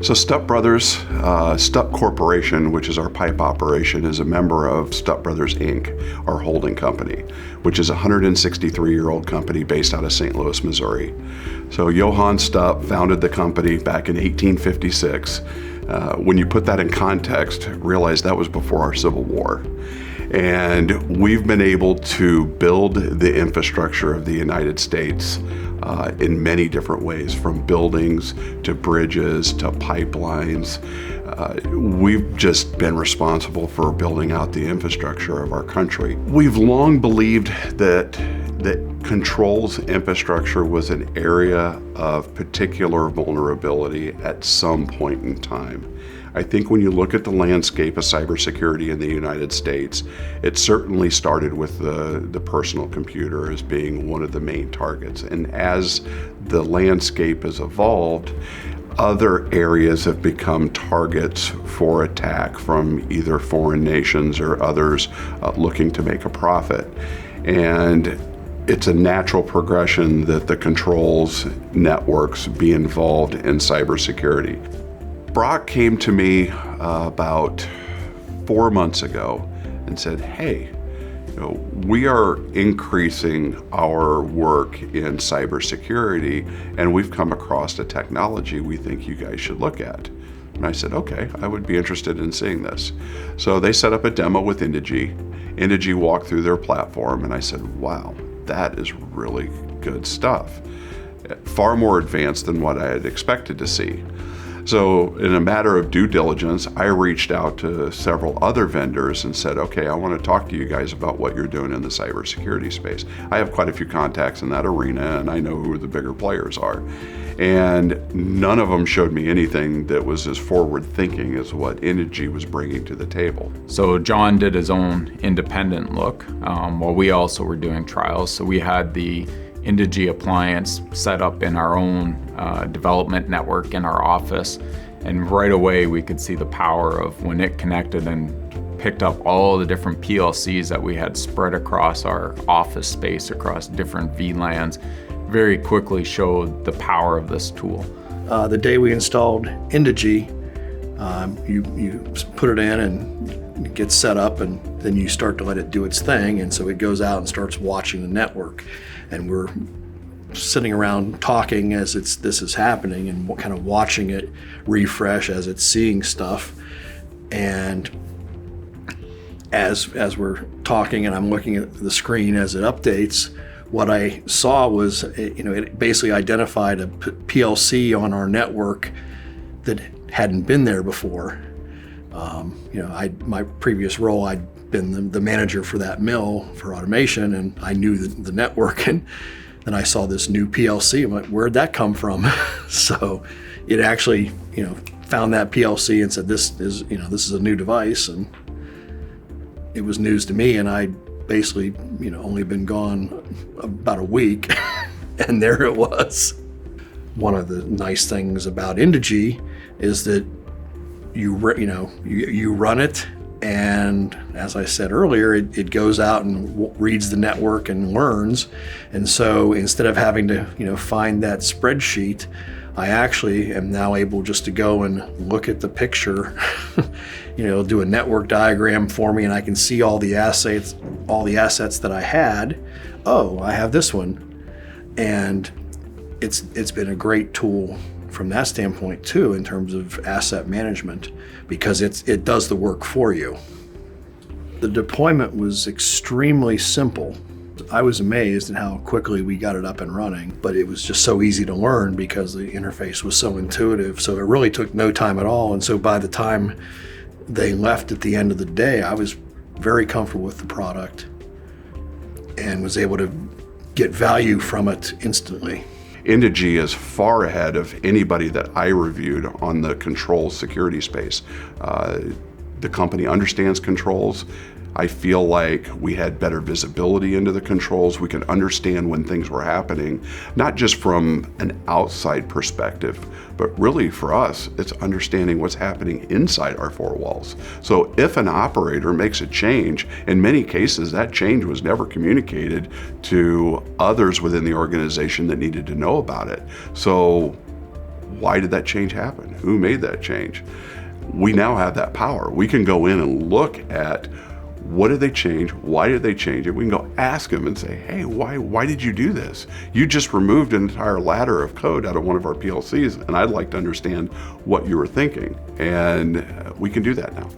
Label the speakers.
Speaker 1: So Stupp Brothers, Stupp Corporation, which is our pipe operation, is a member of Stupp Brothers Inc., our holding company, which is a 163-year-old company based out of St. Louis, Missouri. So Johann Stupp founded the company back in 1856. When you put that in context, realize that was before our Civil War. And we've been able to build the infrastructure of the United States in many different ways, from buildings to bridges to pipelines. We've just been responsible for building out the infrastructure of our country. We've long believed that controls infrastructure was an area of particular vulnerability at some point in time. I think when you look at the landscape of cybersecurity in the United States, it certainly started with the personal computer as being one of the main targets. And as the landscape has evolved, other areas have become targets for attack from either foreign nations or others looking to make a profit. And it's a natural progression that the controls networks be involved in cybersecurity. Brock came to me about 4 months ago and said, hey, we are increasing our work in cybersecurity, and we've come across a technology we think you guys should look at. And I said, okay, I would be interested in seeing this. So they set up a demo with Indegy. Indegy walked through their platform, and I said, wow, that is really good stuff. Far more advanced than what I had expected to see. So in a matter of due diligence, I reached out to several other vendors and said, okay, I want to talk to you guys about what you're doing in the cybersecurity space. I have quite a few contacts in that arena, and I know who the bigger players are. And none of them showed me anything that was as forward-thinking as what Indegy was bringing to the table.
Speaker 2: So John did his own independent look while we also were doing trials. So we had the Indegy appliance set up in our own development network in our office, and right away we could see the power of when it connected and picked up all the different PLCs that we had spread across our office space, across different VLANs, very quickly showed the power of this tool.
Speaker 3: The day we installed Indegy, you put it in and it gets set up, and then you start to let it do its thing, and so it goes out and starts watching the network. And we're sitting around talking as this is happening, and kind of watching it refresh as it's seeing stuff. And as we're talking and I'm looking at the screen as it updates, what I saw was, it basically identified a PLC on our network that hadn't been there before. My previous role, I'd been the manager for that mill for automation, and I knew the network, and then I saw this new PLC. I'm like, where'd that come from? So it actually, found that PLC and said, this is a new device, and it was news to me, and I basically, only been gone about a week, and there it was. One of the nice things about Indegy is that you run it, and as I said earlier, it goes out and reads the network and learns. And so instead of having to find that spreadsheet, I actually am now able just to go and look at the picture, do a network diagram for me, and I can see all the assets that I had. Oh, I have this one. And it's been a great tool from that standpoint too, in terms of asset management, because it does the work for you. The deployment was extremely simple. I was amazed at how quickly we got it up and running, but it was just so easy to learn because the interface was so intuitive. So it really took no time at all. And so by the time they left at the end of the day, I was very comfortable with the product and was able to get value from it instantly.
Speaker 1: Indegy is far ahead of anybody that I reviewed on the controls security space. The company understands controls. I feel like we had better visibility into the controls. We could understand when things were happening, not just from an outside perspective, but really for us, it's understanding what's happening inside our four walls. So if an operator makes a change, in many cases, that change was never communicated to others within the organization that needed to know about it. So why did that change happen? Who made that change? We now have that power. We can go in and look at what did they change? Why did they change it? We can go ask them and say, hey, why did you do this? You just removed an entire ladder of code out of one of our PLCs, and I'd like to understand what you were thinking. And we can do that now.